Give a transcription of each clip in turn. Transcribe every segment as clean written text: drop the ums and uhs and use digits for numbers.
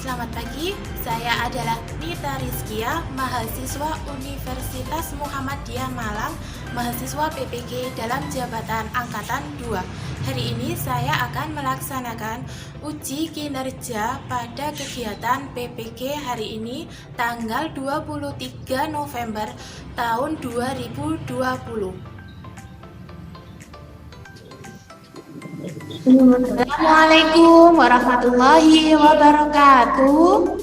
Selamat pagi, saya adalah Nita Rizkia, mahasiswa Universitas Muhammadiyah Malang, mahasiswa PPG dalam jabatan Angkatan 2. Hari ini saya akan melaksanakan uji kinerja pada kegiatan PPG hari ini tanggal 23 November tahun 2020. Assalamualaikum warahmatullahi wabarakatuh.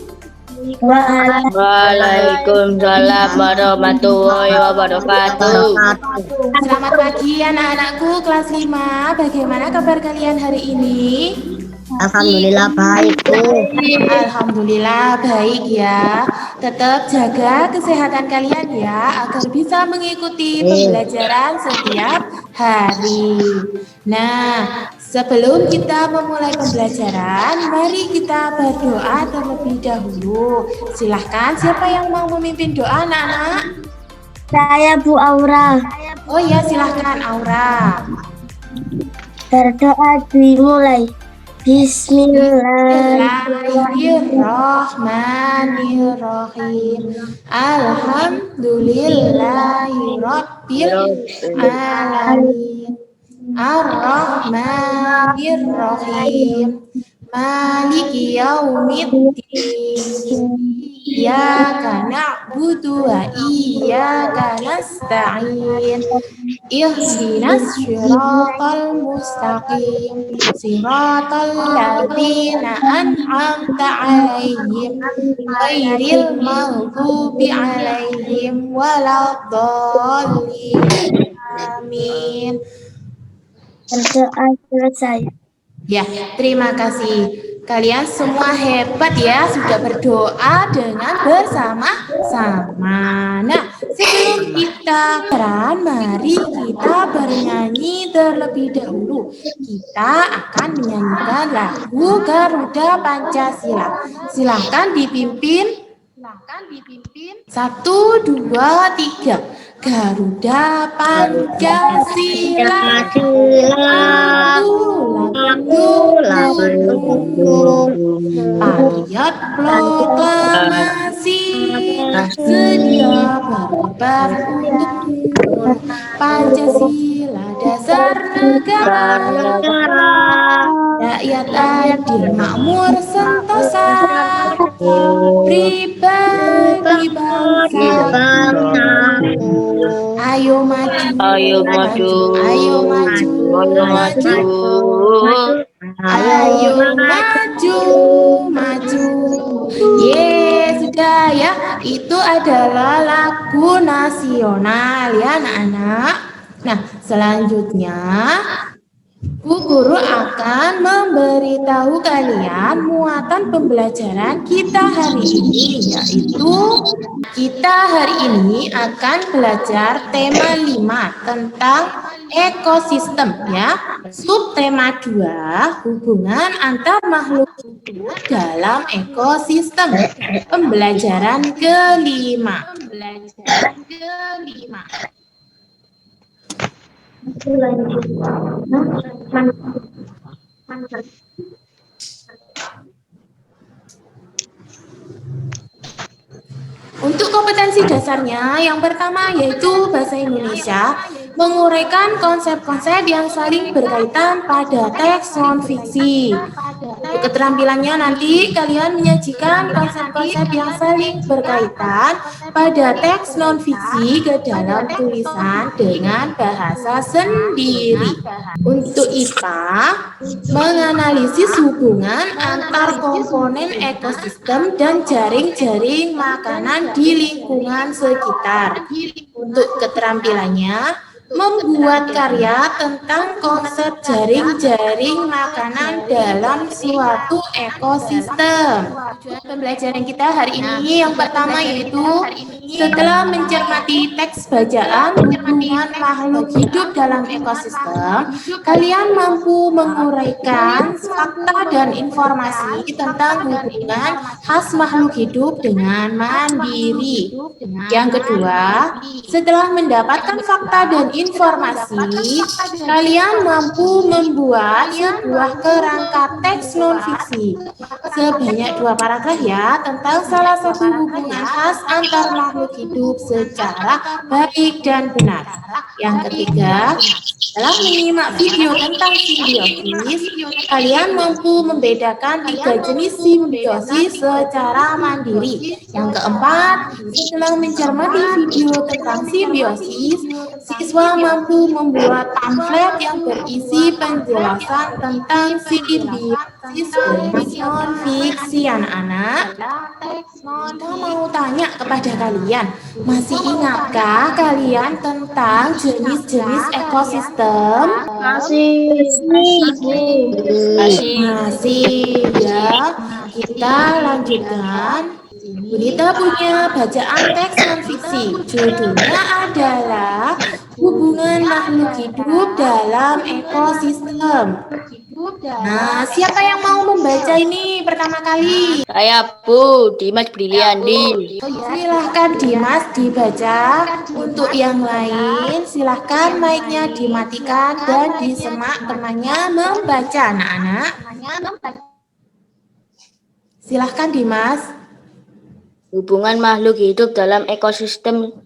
Waalaikumsalam warahmatullahi wabarakatuh. Selamat pagi anak-anakku kelas 5. Bagaimana kabar kalian hari ini? Alhamdulillah baik, Bu. Alhamdulillah baik ya. Tetap jaga kesehatan kalian ya agar bisa mengikuti pembelajaran setiap hari. Nah, sebelum kita memulai pembelajaran, mari kita berdoa terlebih dahulu. Silahkan, siapa yang mau memimpin doa, anak-anak? Saya Bu Aura. Oh ya, silahkan Aura. Berdoa dimulai. Bismillahirrahmanirrahim. Alhamdulillahirabbil alamin. Ar-Rahmanir-Rahim. Maliki yaumiddin. Iyyaka na'budu wa iyyaka nasta'in. Ihdinas siratal mustaqim. Siratal ladzina an'amta 'alaihim ghairil maghdubi 'alaihim waladdallin. Amin. Berdoa selesai. Ya, terima kasih. Kalian semua hebat ya, sudah berdoa dengan bersama-sama. Nah, sebelum kita mari kita bernyanyi terlebih dahulu. Kita akan menyanyikan lagu Garuda Pancasila. Silakan dipimpin. 1, 2, 3. Garuda Pancasila. Patriot proklamasi sedia berkibar untukmu. Pancasila dasar negara, rakyat adil makmur sentosa, pribadi bangsa. Ayo maju, Ayo maju, ayo maju, maju. Ayo maju, maju. Sudah ya. Itu adalah lagu nasional ya anak-anak. Nah, selanjutnya Bu Guru akan memberitahu kalian muatan pembelajaran kita hari ini, yaitu kita hari ini akan belajar tema 5 tentang ekosistem ya. Subtema 2, hubungan antar makhluk hidup dalam ekosistem. Pembelajaran kelima. Untuk kompetensi dasarnya, yang pertama yaitu bahasa Indonesia, menguraikan konsep-konsep yang saling berkaitan pada teks non-fiksi. Untuk keterampilannya nanti kalian menyajikan konsep-konsep yang saling berkaitan pada teks non-fiksi ke dalam tulisan dengan bahasa sendiri. Untuk IPA, menganalisis hubungan antar komponen ekosistem dan jaring-jaring makanan di lingkungan sekitar. Untuk keterampilannya, membuat karya tentang konsep jaring-jaring makanan dalam suatu ekosistem. Pembelajaran kita hari ini yang pertama yaitu setelah mencermati teks bacaan hubungan makhluk hidup dalam ekosistem, kalian mampu menguraikan fakta dan informasi tentang hubungan khas makhluk hidup dengan mandiri. Yang kedua, setelah mendapatkan fakta dan informasi, kalian mampu membuat sebuah kerangka teks non-fiksi. Sebanyak 2 paragraf ya, tentang salah satu hubungan khas antar makhluk hidup secara baik dan benar. Yang ketiga, setelah menyimak video tentang simbiosis, kalian mampu membedakan 3 jenis simbiosis secara mandiri. Yang keempat, setelah mencermati video tentang simbiosis, siswa mampu membuat pamflet yang berisi penjelasan tentang simbiosis berteks non-fiksi anak-anak. Kita mau tanya kepada kalian, masih ingatkah kalian tentang jenis-jenis ekosistem? Masih. Masih ya. Kita lanjutkan. Bunita punya bacaan teks non-fiksi. Judulnya adalah Hubungan Makhluk Hidup dalam Ekosistem. Nah, siapa yang mau membaca ini pertama kali? Saya Bu Dimas Briliandi. Silahkan Dimas dibaca. Untuk yang lain, silahkan mic-nya dimatikan dan disemak temannya membaca anak-anak. Silahkan Dimas. Hubungan makhluk hidup dalam ekosistem.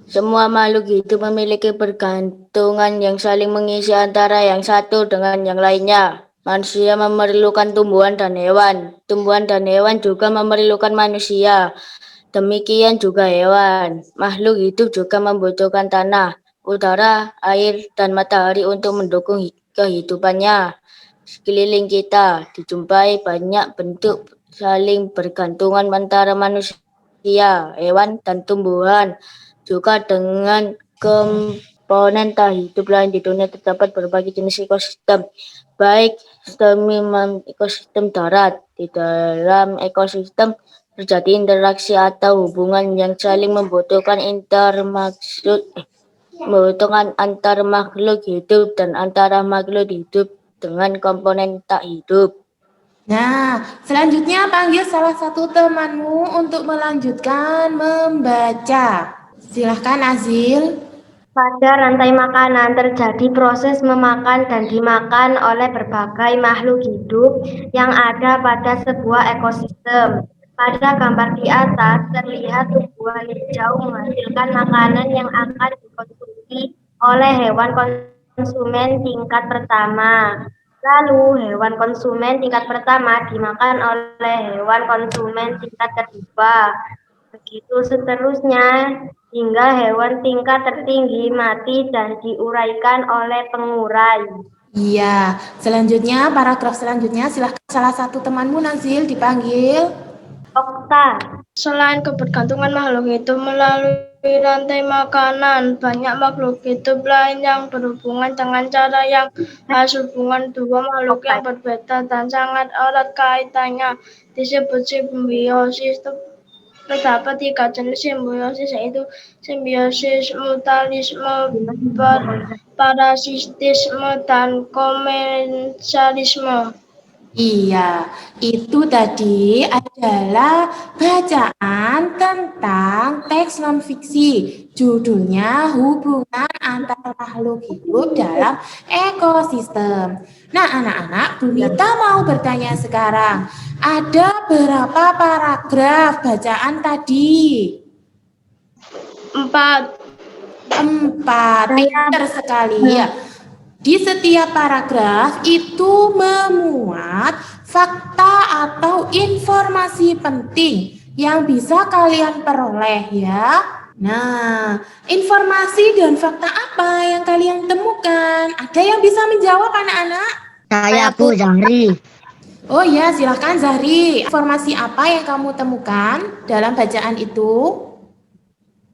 Semua makhluk hidup memiliki pergantungan yang saling mengisi antara yang satu dengan yang lainnya. Manusia memerlukan tumbuhan dan hewan. Tumbuhan dan hewan juga memerlukan manusia. Demikian juga hewan. Makhluk hidup juga membutuhkan tanah, udara, air, dan matahari untuk mendukung kehidupannya. Sekeliling kita dijumpai banyak bentuk saling bergantungan antara manusia, hewan, dan tumbuhan. Juga dengan komponen tak hidup lain di dunia terdapat berbagai jenis ekosistem, baik ekosistem darat. Di dalam ekosistem terjadi interaksi atau hubungan yang saling membutuhkan antar makhluk hidup dan antara makhluk hidup dengan komponen tak hidup. Nah, selanjutnya panggil salah satu temanmu untuk melanjutkan membaca. Silahkan Azil. Pada rantai makanan terjadi proses memakan dan dimakan oleh berbagai makhluk hidup yang ada pada sebuah ekosistem. Pada gambar di atas terlihat tumbuhan hijau menghasilkan makanan yang akan dikonsumsi oleh hewan konsumen tingkat pertama. Lalu hewan konsumen tingkat pertama dimakan oleh hewan konsumen tingkat kedua. Begitu seterusnya hingga hewan tingkat tertinggi mati dan diuraikan oleh pengurai. Iya, selanjutnya paragraf selanjutnya silahkan salah satu temanmu Nazil dipanggil. Okta. Selain kebergantungan makhluk hidup melalui rantai makanan, banyak makhluk hidup lain yang berhubungan dengan cara yang khas. Hubungan dua makhluk yang berbeda dan sangat erat kaitannya disebut simbiosis. Terdapat 3 jenis simbiosis, yaitu simbiosis mutualisme, parasitisme, dan komensalisme. Iya, itu tadi adalah bacaan tentang teks non-fiksi. Judulnya Hubungan Antar Makhluk Hidup dalam Ekosistem. Nah, anak-anak, Bunita mau bertanya sekarang. Ada berapa paragraf bacaan tadi? 4. Pintar sekali ya. Di setiap paragraf itu memuat fakta atau informasi penting yang bisa kalian peroleh ya. Nah, informasi dan fakta apa yang kalian temukan? Ada yang bisa menjawab anak-anak? Saya Bu Zahri. Oh ya, silakan Zahri. Informasi apa yang kamu temukan dalam bacaan itu?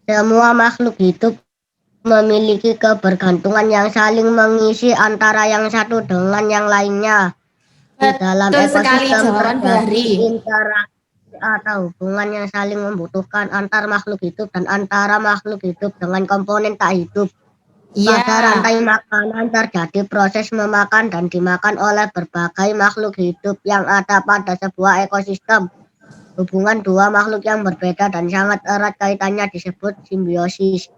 Semua makhluk hidup memiliki kebergantungan yang saling mengisi antara yang satu dengan yang lainnya. Di dalam ekosistem terjadi interaksi atau hubungan yang saling membutuhkan antar makhluk hidup dan antara makhluk hidup dengan komponen tak hidup. Pada rantai makanan terjadi proses memakan dan dimakan oleh berbagai makhluk hidup yang ada pada sebuah ekosistem. Hubungan dua makhluk yang berbeda dan sangat erat kaitannya disebut simbiosis.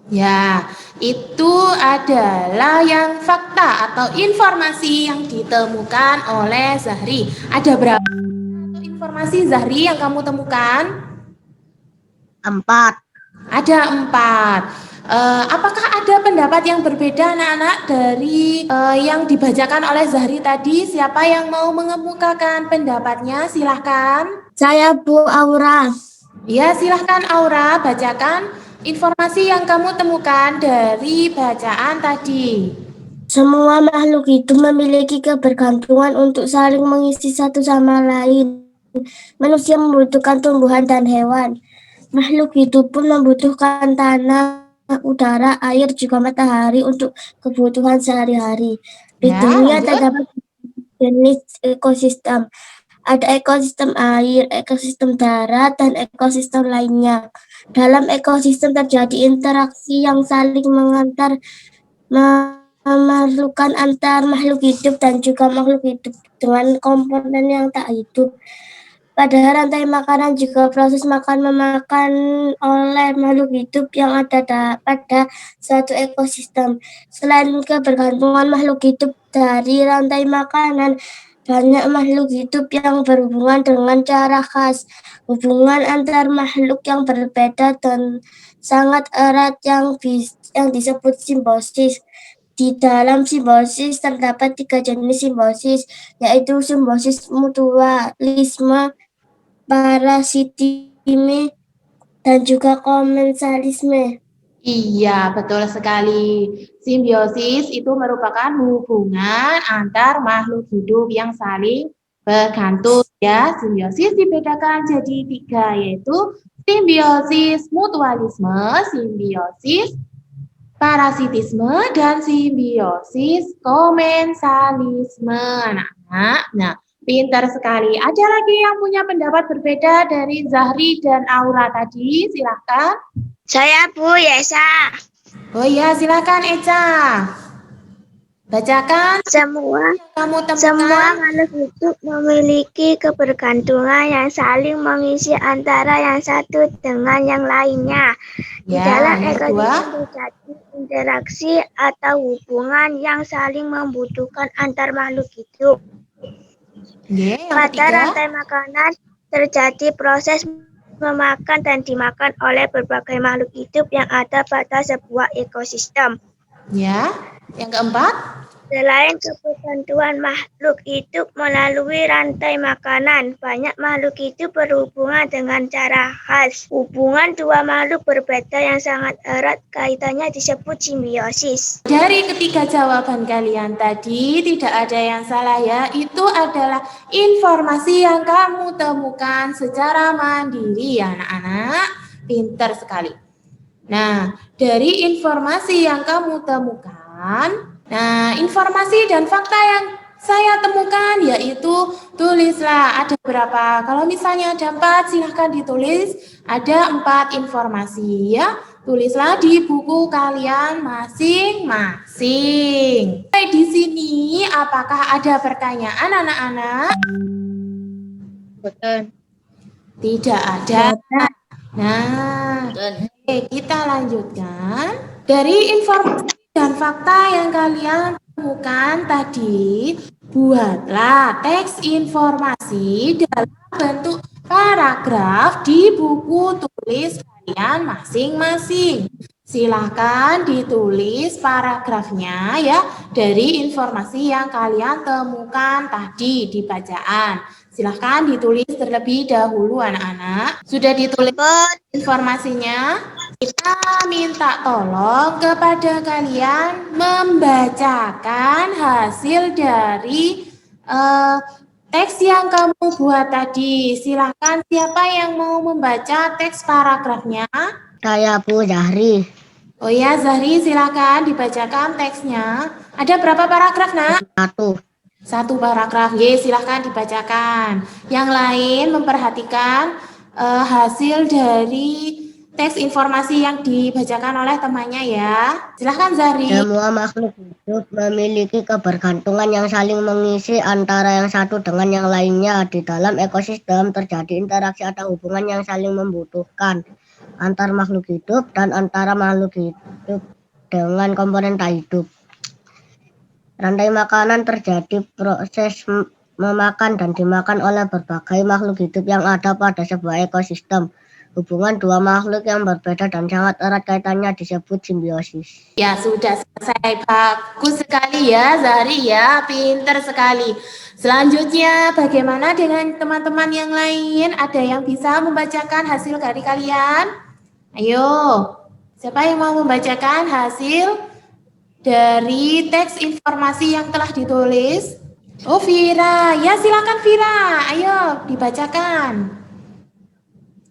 Ya, itu adalah yang fakta atau informasi yang ditemukan oleh Zahri. Ada berapa atau informasi Zahri yang kamu temukan? 4. Ada 4. Apakah ada pendapat yang berbeda anak-anak dari yang dibacakan oleh Zahri tadi? Siapa yang mau mengemukakan pendapatnya? Silahkan. Saya Bu Aura. Ya, silahkan Aura, bacakan informasi yang kamu temukan dari bacaan tadi. Semua makhluk hidup memiliki kebergantungan untuk saling mengisi satu sama lain. Manusia membutuhkan tumbuhan dan hewan. Makhluk hidup pun membutuhkan tanah, udara, air, juga matahari untuk kebutuhan sehari-hari. Di Ya, dunia lanjut. terdapat jenis ekosistem. Ada ekosistem air, ekosistem darat, dan ekosistem lainnya. Dalam ekosistem terjadi interaksi yang saling mengantar memerlukan antar makhluk hidup dan juga makhluk hidup dengan komponen yang tak hidup. Pada rantai makanan juga proses makan memakan oleh makhluk hidup yang ada pada suatu ekosistem. Selain kebergantungan makhluk hidup dari rantai makanan, banyak makhluk hidup yang berhubungan dengan cara khas. Hubungan antar makhluk yang berbeda dan sangat erat yang disebut simbiosis. Di dalam simbiosis terdapat 3 jenis simbiosis, yaitu simbiosis mutualisme, parasitisme, dan juga komensalisme. Iya, betul sekali. Simbiosis itu merupakan hubungan antar makhluk hidup yang saling bergantung. Ya, simbiosis dibedakan jadi 3, yaitu simbiosis mutualisme, simbiosis parasitisme, dan simbiosis komensalisme. Anak-anak, nah, pintar sekali. Ada lagi yang punya pendapat berbeda dari Zahri dan Aura tadi? Silahkan. Saya Bu Yesa. Oh iya, silakan Eca. Bacakan Semua yang kamu Semua temukan. makhluk hidup memiliki kebergantungan yang saling mengisi antara yang satu dengan yang lainnya. Di dalam Ya, yang kedua. ekosistem terjadi interaksi atau hubungan yang saling membutuhkan antar makhluk hidup. Yang Pada ketiga. rantai makanan terjadi proses memakan dan dimakan oleh berbagai makhluk hidup yang ada pada sebuah ekosistem. Ya, yang keempat. Selain kebergantungan makhluk hidup melalui rantai makanan, banyak makhluk hidup berhubungan dengan cara khas. Hubungan dua makhluk berbeda yang sangat erat kaitannya disebut simbiosis. Dari ketiga jawaban kalian tadi, tidak ada yang salah ya. Itu adalah informasi yang kamu temukan secara mandiri ya anak-anak. Pintar sekali. Nah, dari informasi yang kamu temukan, informasi dan fakta yang saya temukan yaitu tulislah ada berapa. Kalau misalnya ada 4, silahkan ditulis. Ada 4 informasi ya. Tulislah di buku kalian masing-masing. Di sini apakah ada pertanyaan anak-anak? Betul. Tidak ada. Nah, oke, kita lanjutkan. Dari informasi dan fakta yang kalian temukan tadi, buatlah teks informasi dalam bentuk paragraf di buku tulis kalian masing-masing. Silahkan ditulis paragrafnya ya dari informasi yang kalian temukan tadi di bacaan. Silahkan ditulis terlebih dahulu anak-anak. Sudah ditulis informasinya? Kita minta tolong kepada kalian membacakan hasil dari teks yang kamu buat tadi. Silahkan siapa yang mau membaca teks paragrafnya? Saya Bu Zahri. Oh ya, Zahri silakan dibacakan teksnya. Ada berapa paragraf, Nak? 1. 1 paragraf. Ye, silahkan dibacakan. Yang lain memperhatikan hasil dari teks informasi yang dibacakan oleh temannya ya. Silahkan Zahri. Semua makhluk hidup memiliki kebergantungan yang saling mengisi antara yang satu dengan yang lainnya. Di dalam ekosistem terjadi interaksi atau hubungan yang saling membutuhkan. antar makhluk hidup dan antara makhluk hidup dengan komponen tak hidup. Rantai makanan terjadi proses memakan dan dimakan oleh berbagai makhluk hidup yang ada pada sebuah ekosistem. Hubungan dua makhluk yang berbeda dan sangat erat kaitannya disebut simbiosis. Ya, sudah selesai. Bagus sekali ya, Zahri ya. Pinter sekali. Selanjutnya, bagaimana dengan teman-teman yang lain? Ada yang bisa membacakan hasil dari kalian? Ayo, siapa yang mau membacakan hasil dari teks informasi yang telah ditulis? Oh, Vira. Ya, silakan Vira. Ayo, dibacakan.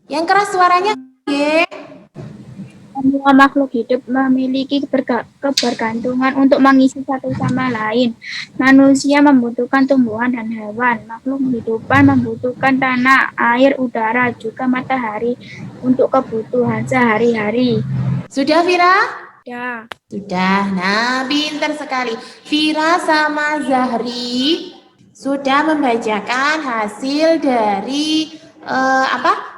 Yang keras suaranya, ya. Semua makhluk hidup memiliki kebergantungan untuk mengisi satu sama lain. Manusia membutuhkan tumbuhan dan hewan. Makhluk kehidupan membutuhkan tanah, air, udara, juga matahari untuk kebutuhan sehari-hari. Sudah, Vira? Ya. Sudah. Nah, pintar sekali. Vira sama Zahri sudah membacakan hasil dari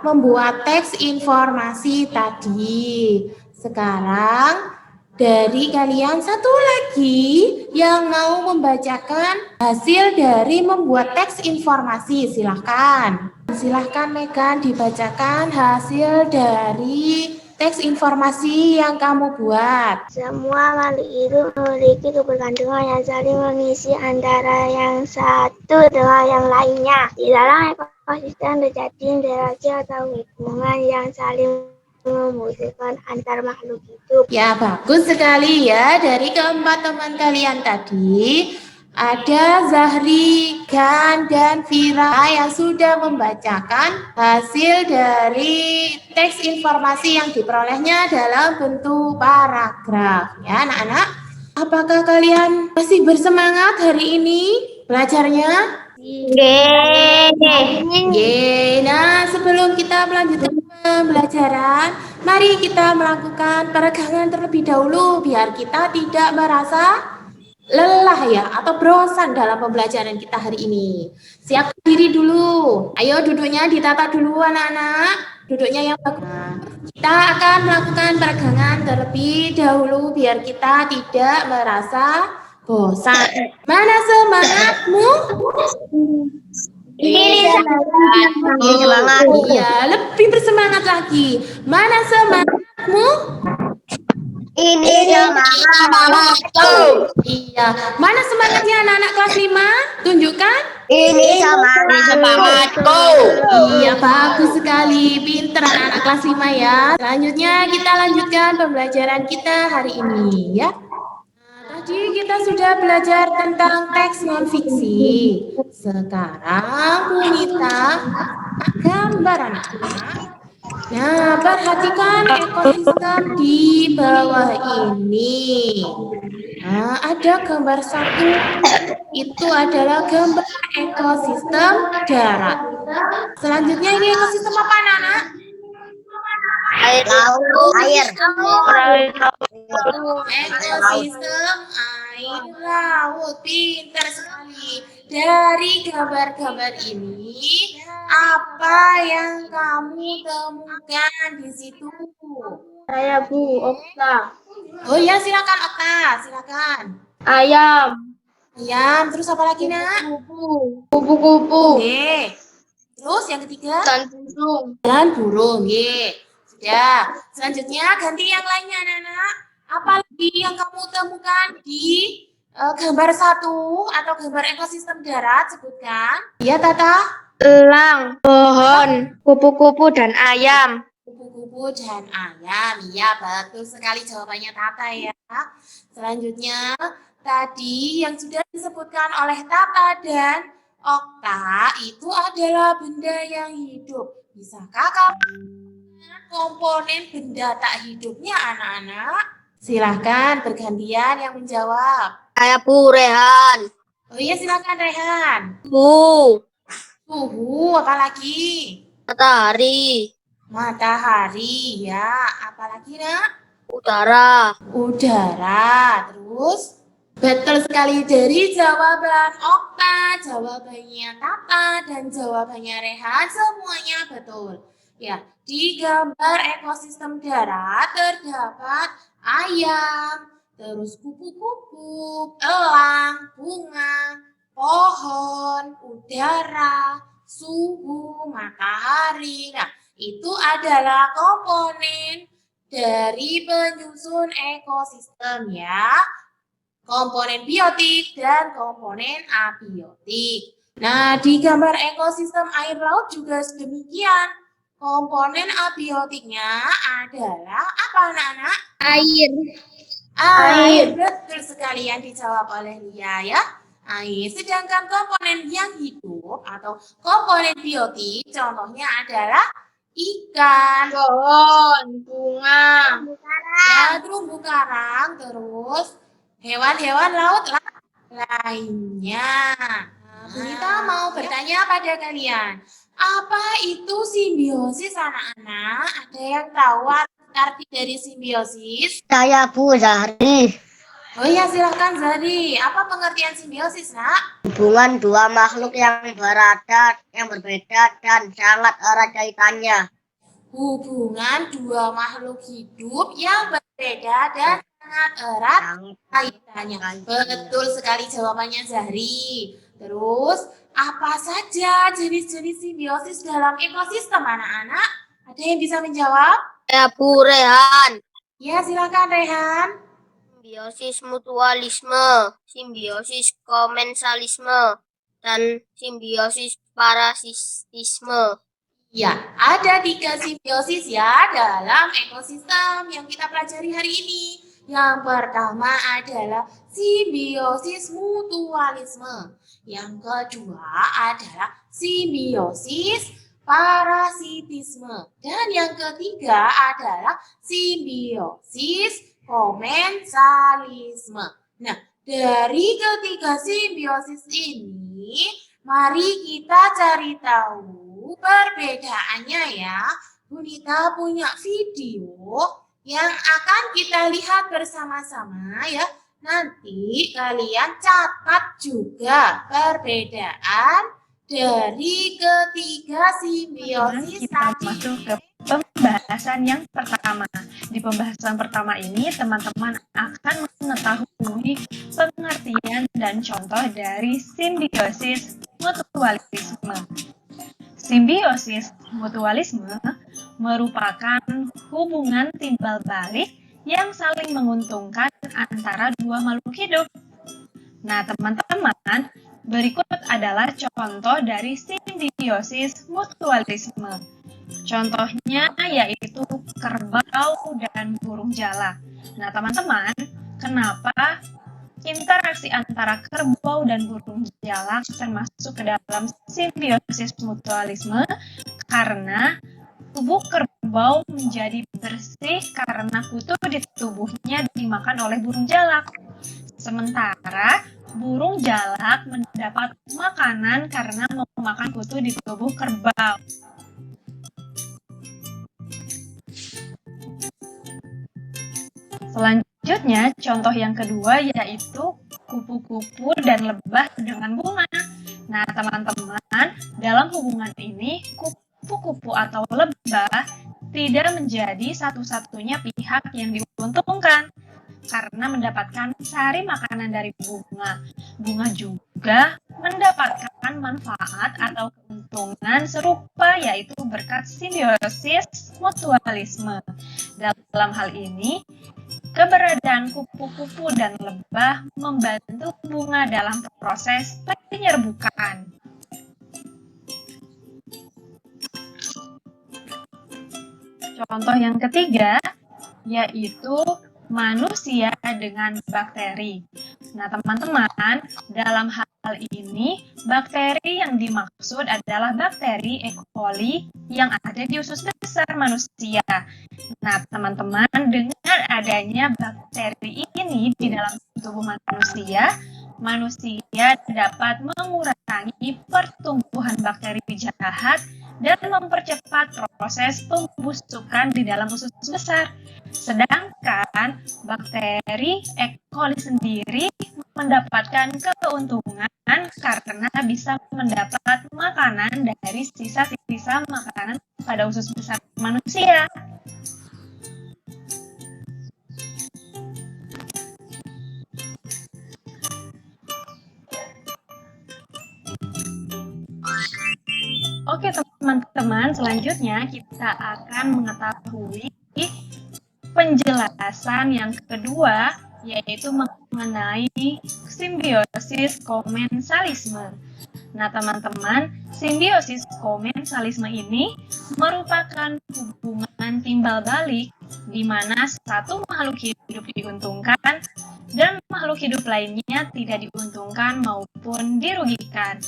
membuat teks informasi tadi. Sekarang dari kalian satu lagi yang mau membacakan hasil dari membuat teks informasi, silahkan. Silahkan Megan dibacakan hasil dari teks informasi yang kamu buat. Semua makhluk hidup memiliki kebergantungan yang saling mengisi antara yang satu dengan yang lainnya. Di dalam ekosistem terjadi interaksi atau hubungan yang saling membutuhkan antar makhluk hidup. Ya, bagus sekali ya dari keempat teman kalian tadi. Ada Zahri, Gan, dan Vira yang sudah membacakan hasil dari teks informasi yang diperolehnya dalam bentuk paragraf. Ya, anak-anak, apakah kalian masih bersemangat hari ini belajarnya? Nah, sebelum kita melanjutkan pembelajaran, mari kita melakukan peregangan terlebih dahulu biar kita tidak merasa lelah ya atau bosan dalam pembelajaran kita hari ini. Siapkan diri dulu. Ayo duduknya ditata dulu anak-anak. Duduknya yang bagus. Kita akan melakukan peregangan terlebih dahulu biar kita tidak merasa bosan. Mana semangatmu? Ini semangat. Iya, lebih bersemangat lagi. Mana semangatmu? Ini semangatku. Iya, mana semangatnya anak-anak kelas 5? Tunjukkan. Ini semangatku. Iya, bagus sekali. Pinter anak-anak kelas 5 ya. Selanjutnya kita lanjutkan pembelajaran kita hari ini ya. Tadi kita sudah belajar tentang teks non-fiksi. Sekarang Punita gambar anak-anak. Nah, perhatikan ekosistem di bawah ini. Nah, ada gambar satu. Itu adalah gambar ekosistem darat. Selanjutnya ini ekosistem apa, anak-anak? Air. Ekosistem air laut. Pintar sekali. Dari gambar-gambar ini, apa yang kamu temukan di situ? Saya Bu Okta. Oh ya, silakan Okta, silakan. Ayam. Ayam, terus apa lagi nak? Kupu-kupu. Oke. Terus yang ketiga? Dan burung. Dan burung. Ye. Sudah. Selanjutnya ganti yang lainnya anak-anak. Apa lagi yang kamu temukan di gambar satu atau gambar ekosistem darat? Sebutkan. Iya Tata. Elang, pohon, kupu-kupu, dan ayam. Kupu-kupu dan ayam. Iya, betul sekali jawabannya Tata ya. Selanjutnya, tadi yang sudah disebutkan oleh Tata dan Okta itu adalah benda yang hidup. Bisakah kamu komponen benda tak hidupnya anak-anak? Silahkan bergantian yang menjawab. Saya Bu Rehan. Oh iya, silakan Rehan. Bu. Suhu, apalagi? Matahari. Matahari, ya. Apalagi, nak? Udara. Udara. Terus? Betul sekali dari jawaban Okta, jawabannya Tata, dan jawabannya Rehan. Semuanya betul. Ya, di gambar ekosistem darat terdapat ayam, terus kupu-kupu, elang, bunga, pohon, udara, suhu, matahari. Nah, itu adalah komponen dari penyusun ekosistem ya. Komponen biotik dan komponen abiotik. Nah, di gambar ekosistem air laut juga demikian. Komponen abiotiknya adalah apa anak-anak? Air. Air. Betul sekali yang dijawab oleh Lia ya. Air. Sedangkan komponen yang hidup atau komponen biotik contohnya adalah ikan, Pohon, bunga, ya, terumbu karang, terus hewan-hewan laut lainnya. Kita mau bertanya pada kalian, apa itu simbiosis anak-anak? Ada yang tahu arti dari simbiosis? Saya Bu Zahri. Oh iya, silahkan Zari. Apa pengertian simbiosis, nak? Hubungan dua makhluk yang berbeda dan sangat erat kaitannya. Hubungan dua makhluk hidup yang berbeda dan sangat erat kaitannya. Betul sekali jawabannya Zahri. Terus, apa saja jenis-jenis simbiosis dalam ekosistem anak-anak? Ada yang bisa menjawab? Ya Bu Rehan. Ya, silakan Rehan. Simbiosis mutualisme, simbiosis komensalisme, dan simbiosis parasitisme. Ya, ada 3 simbiosis ya dalam ekosistem yang kita pelajari hari ini. Yang pertama adalah simbiosis mutualisme. Yang kedua adalah simbiosis parasitisme. Dan yang ketiga adalah simbiosis komensalisme. Nah, dari ketiga simbiosis ini, mari kita cari tahu perbedaannya ya. Bunita punya video yang akan kita lihat bersama-sama ya. Nanti kalian catat juga perbedaan dari ketiga simbiosis kita tadi. masuk ke pembahasan yang pertama. Di pembahasan pertama ini, teman-teman akan mengetahui pengertian dan contoh dari simbiosis mutualisme. Simbiosis mutualisme merupakan hubungan timbal balik yang saling menguntungkan antara dua makhluk hidup. Nah, teman-teman, berikut adalah contoh dari simbiosis mutualisme. Contohnya yaitu kerbau dan burung jala. Nah, teman-teman, kenapa interaksi antara kerbau dan burung jala termasuk ke dalam simbiosis mutualisme? Karena tubuh kerbau menjadi bersih karena kutu di tubuhnya dimakan oleh burung jalak. Sementara burung jalak mendapat makanan karena memakan kutu di tubuh kerbau. Selanjutnya, contoh yang kedua yaitu kupu-kupu dan lebah dengan bunga. Nah, teman-teman, dalam hubungan ini, kupu-kupu atau lebah tidak menjadi satu-satunya pihak yang diuntungkan karena mendapatkan sari makanan dari bunga. Bunga juga mendapatkan manfaat atau keuntungan serupa yaitu berkat simbiosis mutualisme. Dalam hal ini, keberadaan kupu-kupu dan lebah membantu bunga dalam proses penyerbukan. Contoh yang ketiga yaitu manusia dengan bakteri. Nah, teman-teman, dalam hal ini, bakteri yang dimaksud adalah bakteri E. coli yang ada di usus besar manusia. Nah, teman-teman, dengan adanya bakteri ini di dalam tubuh manusia dapat mengurangi pertumbuhan bakteri jahat dan mempercepat proses pembusukan di dalam usus besar. Sedangkan bakteri E. coli sendiri mendapatkan keuntungan karena bisa mendapat makanan dari sisa-sisa makanan pada usus besar manusia. Oke teman-teman, selanjutnya kita akan mengetahui penjelasan yang kedua, yaitu mengenai simbiosis komensalisme. Nah teman-teman, simbiosis komensalisme ini merupakan hubungan timbal balik di mana satu makhluk hidup diuntungkan dan makhluk hidup lainnya tidak diuntungkan maupun dirugikan.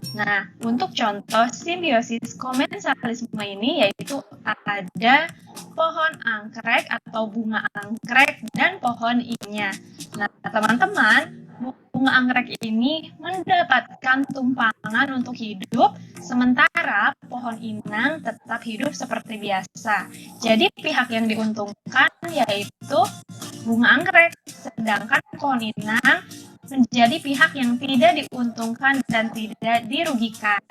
Nah, untuk contoh simbiosis komensalisme ini yaitu ada pohon anggrek atau bunga anggrek dan pohon inangnya. Nah, teman-teman, bunga anggrek ini mendapatkan tumpangan untuk hidup, sementara pohon inang tetap hidup seperti biasa. Jadi, pihak yang diuntungkan yaitu bunga anggrek, sedangkan pohon inang menjadi pihak yang tidak diuntungkan dan tidak dirugikan.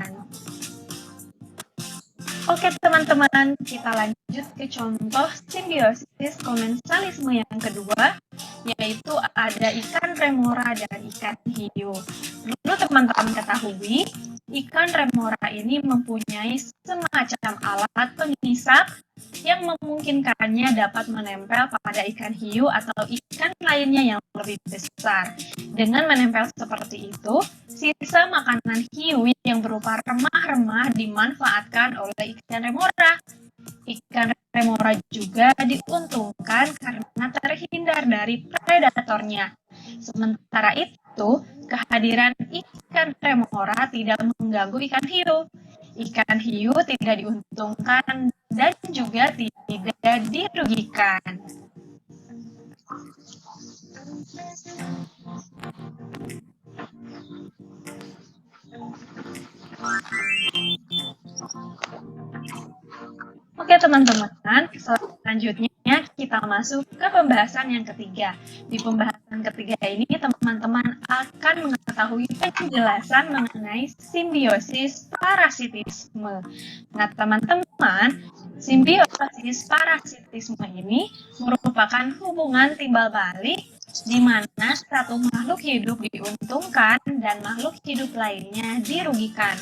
Oke teman-teman, kita lanjut ke contoh simbiosis komensalisme yang kedua, yaitu ada ikan remora dan ikan hiu. Perlu teman-teman ketahui, ikan remora ini mempunyai semacam alat pengisap yang memungkinkannya dapat menempel pada ikan hiu atau ikan lainnya yang lebih besar. Dengan menempel seperti itu, sisa makanan hiu yang berupa remah-remah dimanfaatkan oleh ikan remora. Ikan remora juga diuntungkan karena terhindar dari predatornya. Sementara itu, kehadiran ikan remora tidak mengganggu ikan hiu. Ikan hiu tidak diuntungkan dan juga tidak dirugikan. Oke teman-teman, selanjutnya kita masuk ke pembahasan yang ketiga. Di pembahasan ketiga ini teman-teman akan mengetahui penjelasan mengenai simbiosis parasitisme. Nah teman-teman, simbiosis parasitisme ini merupakan hubungan timbal balik di mana satu makhluk hidup diuntungkan dan makhluk hidup lainnya dirugikan.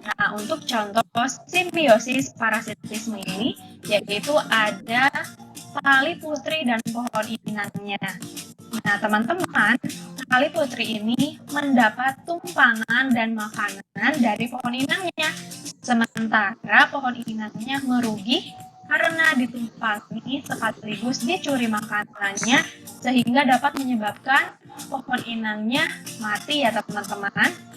Nah, untuk contoh simbiosis parasitisme ini, yaitu ada tali putri dan pohon inangnya. Nah, teman-teman, tali putri ini mendapat tumpangan dan makanan dari pohon inangnya, sementara pohon inangnya merugi karena ditumpangi sekaligus dicuri makanannya, sehingga dapat menyebabkan pohon inangnya mati ya teman-teman.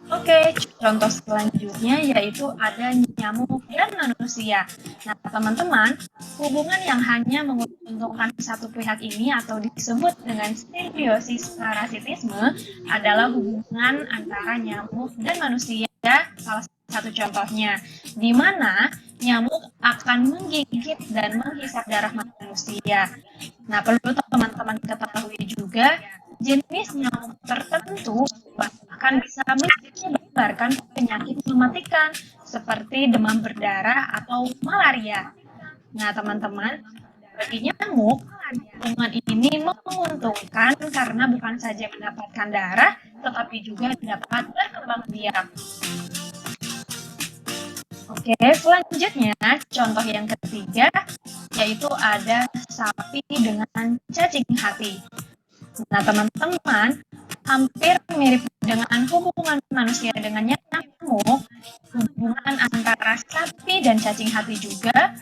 Oke, contoh selanjutnya yaitu ada nyamuk dan manusia. Nah, teman-teman, hubungan yang hanya menguntungkan satu pihak ini atau disebut dengan simbiosis parasitisme adalah hubungan antara nyamuk dan manusia, salah satu contohnya, di mana nyamuk akan menggigit dan menghisap darah manusia. Nah, perlu teman-teman ketahui juga, jenis nyamuk tertentu bahkan bisa menyebarkan penyakit mematikan seperti demam berdarah atau malaria. Nah, teman-teman, bagi nyamuk, hubungan ini menguntungkan karena bukan saja mendapatkan darah, tetapi juga dapat berkembang biak. Oke, selanjutnya contoh yang ketiga yaitu ada sapi dengan cacing hati. Nah, teman-teman, hampir mirip dengan hubungan manusia dengan nyamuk, hubungan antara sapi dan cacing hati juga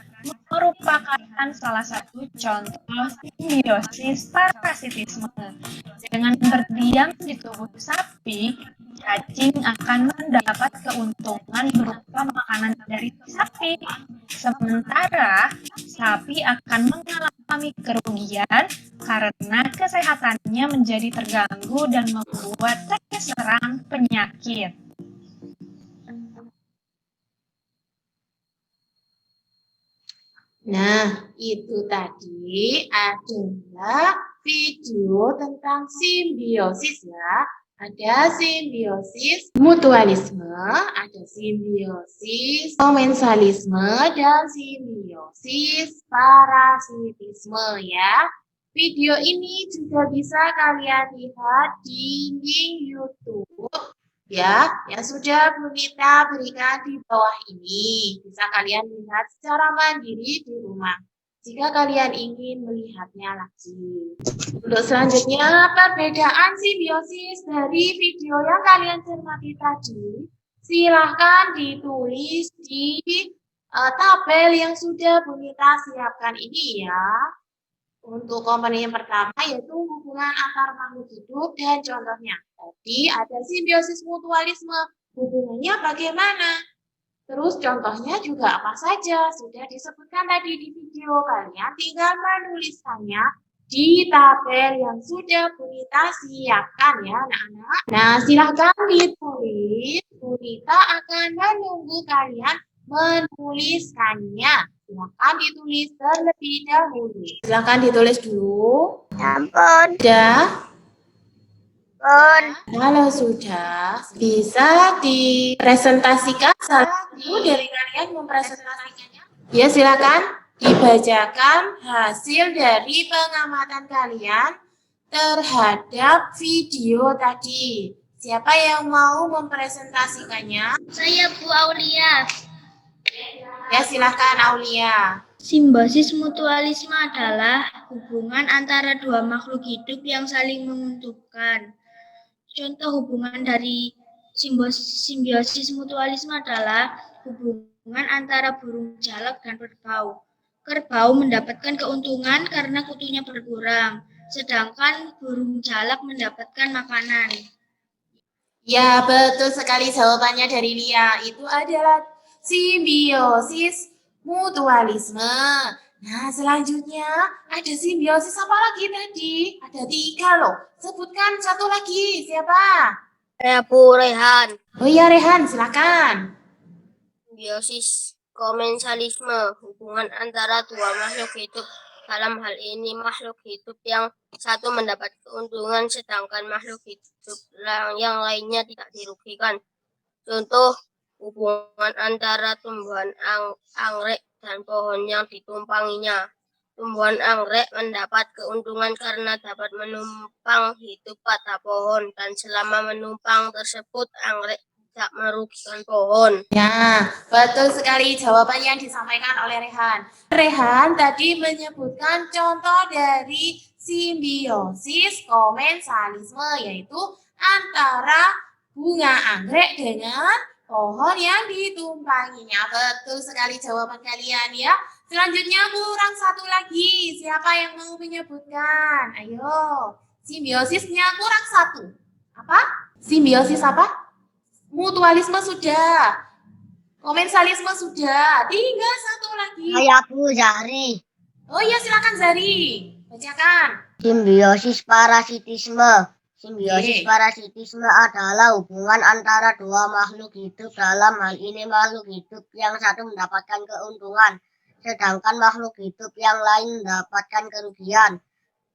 merupakan salah satu contoh simbiosis parasitisme. Dengan berdiam di tubuh sapi, cacing akan mendapat keuntungan berupa makanan dari sapi, sementara sapi akan mengalami kerugian karena kesehatannya menjadi terganggu dan membuat terserang penyakit. Nah, itu tadi adalah video tentang simbiosis ya. Ada simbiosis mutualisme, ada simbiosis komensalisme, dan simbiosis parasitisme ya. Video ini juga bisa kalian lihat di link YouTube ya, yang sudah Bu Nita berikan di bawah ini. Bisa kalian lihat secara mandiri di rumah jika kalian ingin melihatnya lagi. Untuk selanjutnya, perbedaan simbiosis dari video yang kalian cermati tadi, silahkan ditulis di tabel yang sudah Bu Nita siapkan ini ya. Untuk komponen yang pertama yaitu hubungan antar makhluk hidup dan contohnya. Tadi ada simbiosis mutualisme, hubungannya bagaimana? Terus contohnya juga apa saja? Sudah disebutkan tadi di video, kalian tinggal menuliskannya di tabel yang sudah Bu Nita siapkan ya anak-anak. Nah silahkan ditulis, Bu Nita akan menunggu kalian menuliskannya. Silahkan ditulis terlebih dahulu. Silahkan ditulis dulu. Ampun. Sudah? Ampun. Kalau sudah, bisa dipresentasikan. Satu dari kalian mempresentasikannya. Ya, silakan dibacakan hasil dari pengamatan kalian terhadap video tadi. Siapa yang mau mempresentasikannya? Saya Bu Aulia. Ya, silakan Aulia. Simbiosis mutualisme adalah hubungan antara dua makhluk hidup yang saling menguntungkan. Contoh hubungan dari simbiosis mutualisme adalah hubungan antara burung jalak dan kerbau. Kerbau mendapatkan keuntungan karena kutunya berkurang, sedangkan burung jalak mendapatkan makanan. Ya, betul sekali jawabannya dari Lia. Itu adalah simbiosis mutualisme. Nah, selanjutnya ada simbiosis apa lagi tadi? Ada 3 loh. Sebutkan satu lagi. Siapa? Saya Bu Rehan. Oh iya, Rehan, silakan. Simbiosis komensalisme, hubungan antara dua makhluk hidup. Dalam hal ini makhluk hidup yang satu mendapat keuntungan sedangkan makhluk hidup yang lainnya tidak dirugikan. Contoh hubungan antara tumbuhan anggrek dan pohon yang ditumpanginya. Tumbuhan anggrek mendapat keuntungan karena dapat menumpang hidup pada pohon dan selama menumpang tersebut anggrek tidak merugikan pohon. Ya, betul sekali jawaban yang disampaikan oleh Rehan. Rehan tadi menyebutkan contoh dari simbiosis komensalisme, yaitu antara bunga anggrek dengan pohon yang ditumpanginya. Betul sekali jawaban kalian ya. Selanjutnya kurang satu lagi. Siapa yang mau menyebutkan? Ayo. Simbiosisnya kurang satu. Apa? Simbiosis apa? Mutualisme sudah. Komensalisme sudah. Tinggal satu lagi. Saya Bu Zahri. Oh iya, silakan Zari. Bacakan. Simbiosis parasitisme. Simbiosis Oke. parasitisme adalah hubungan antara dua makhluk hidup. Dalam hal ini makhluk hidup yang satu mendapatkan keuntungan, sedangkan makhluk hidup yang lain mendapatkan kerugian.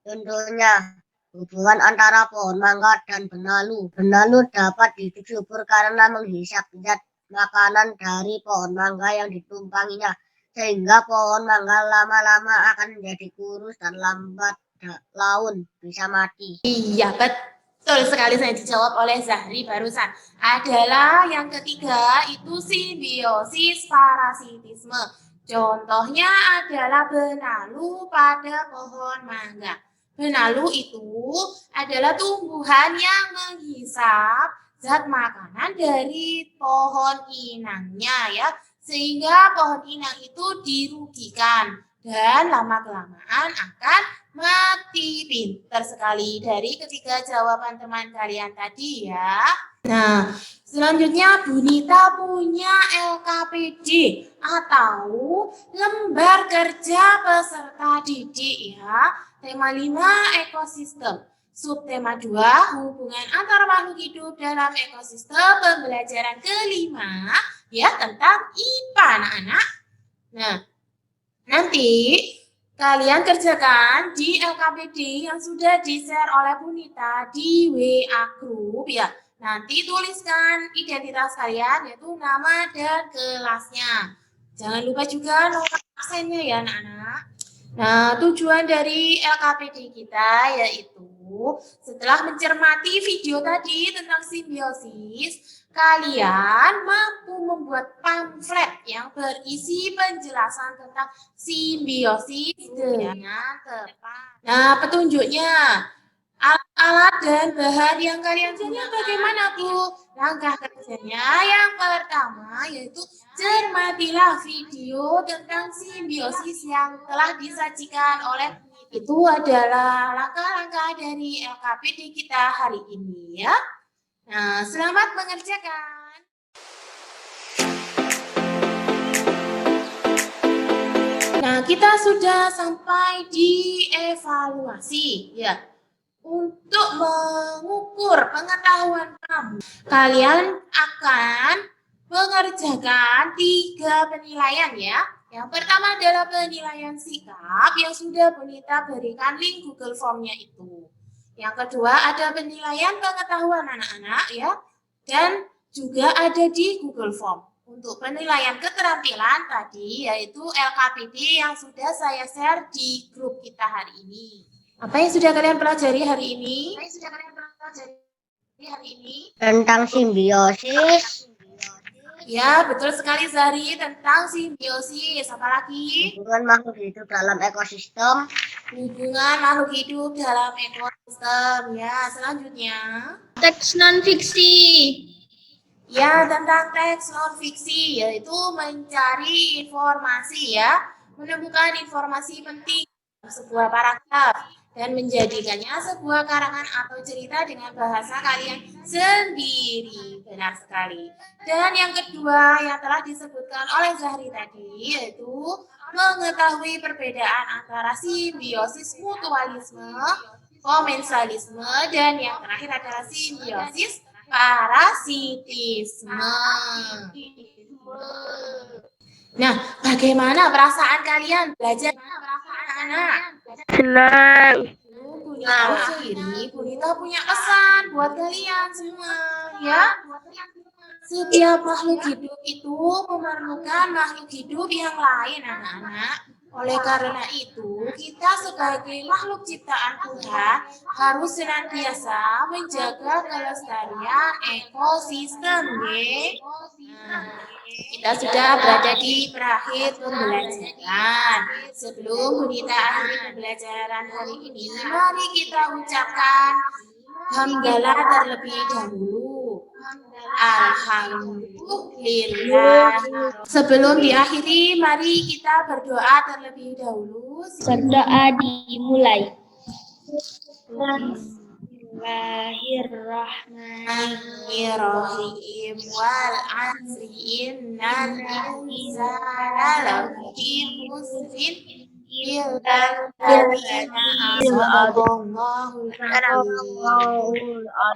Contohnya, hubungan antara pohon mangga dan benalu. Benalu dapat hidup subur karena menghisap zat makanan dari pohon mangga yang ditumpanginya, sehingga pohon mangga lama-lama akan menjadi kurus dan lambat laun bisa mati. Iya, betul sekali saya dijawab oleh Zahri barusan. Adalah yang ketiga itu simbiosis parasitisme. Contohnya adalah benalu pada pohon mangga. Benalu itu adalah tumbuhan yang menghisap zat makanan dari pohon inangnya ya. Sehingga pohon inang itu dirugikan dan lama-kelamaan akan mati. Pintar sekali dari ketiga jawaban teman kalian tadi ya. Nah, selanjutnya Bu Nita punya LKPD atau lembar kerja peserta didik ya. Tema 5 ekosistem. Subtema 2 hubungan antar makhluk hidup dalam ekosistem. Pembelajaran kelima ya tentang IPA anak-anak. Nah, Nanti kalian kerjakan di LKPD yang sudah di-share oleh Bu Nita di WA Group ya. Nanti tuliskan identitas kalian, yaitu nama dan kelasnya. Jangan lupa juga nomor absennya ya anak-anak. Nah, tujuan dari LKPD kita yaitu setelah mencermati video tadi tentang simbiosis, kalian mampu membuat pamflet yang berisi penjelasan tentang simbiosis dengan tepat. Nah, petunjuknya, alat dan bahan yang kalian punya bagaimana, Bu? Langkah kerjanya yang pertama yaitu cermatilah video tentang simbiosis yang telah disajikan oleh itu adalah langkah-langkah dari LKPD kita hari ini ya. Nah, selamat mengerjakan. Nah, kita sudah sampai di evaluasi ya. Untuk mengukur pengetahuan kamu, kalian akan mengerjakan 3 penilaian ya. Yang pertama adalah penilaian sikap yang sudah Bu Nita berikan link Google Form-nya itu. Yang kedua ada penilaian pengetahuan anak-anak ya. Dan juga ada di Google Form. Untuk penilaian keterampilan tadi yaitu LKPD yang sudah saya share di grup kita hari ini. Apa yang sudah kalian pelajari hari ini? Tentang simbiosis, Ya, betul sekali Zahri, tentang simbiosis. Apa lagi? hubungan makhluk hidup dalam ekosistem, Hubungan makhluk hidup dalam ekosistem. Ya, selanjutnya. Teks non-fiksi. Ya, tentang teks non-fiksi, yaitu mencari informasi ya. Menemukan informasi penting dalam sebuah paragraf. Dan menjadikannya sebuah karangan atau cerita dengan bahasa kalian sendiri. Benar sekali. Dan yang kedua yang telah disebutkan oleh Zahri tadi yaitu mengetahui perbedaan antara simbiosis mutualisme, komensalisme, dan yang terakhir adalah simbiosis parasitisme. Nah, bagaimana perasaan kalian belajar anak? Senang. Bu Nita punya pesan buat kalian semua ya. Setiap makhluk hidup itu memerlukan makhluk hidup yang lain anak-anak. Oleh karena itu, kita sebagai makhluk ciptaan Tuhan harus senantiasa menjaga kelestarian ekosistem. Kita sudah berada di akhir pembelajaran. Sebelum Bu Nita akhiri pembelajaran hari ini, mari kita ucapkan hamdalah terlebih dahulu. Alhamdulillah. Sebelum diakhiri, mari kita berdoa terlebih dahulu. Berdoa dimulai. Bismillahirrahmanirrahim. Wal asri innal insana lafi khusrin illa alladzina amanu.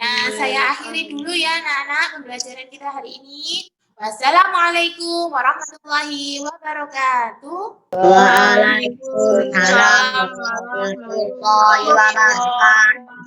Nah, saya akhiri dulu ya anak-anak pembelajaran kita hari ini. Wassalamualaikum warahmatullahi wabarakatuh. Waalaikumsalam warahmatullahi wabarakatuh.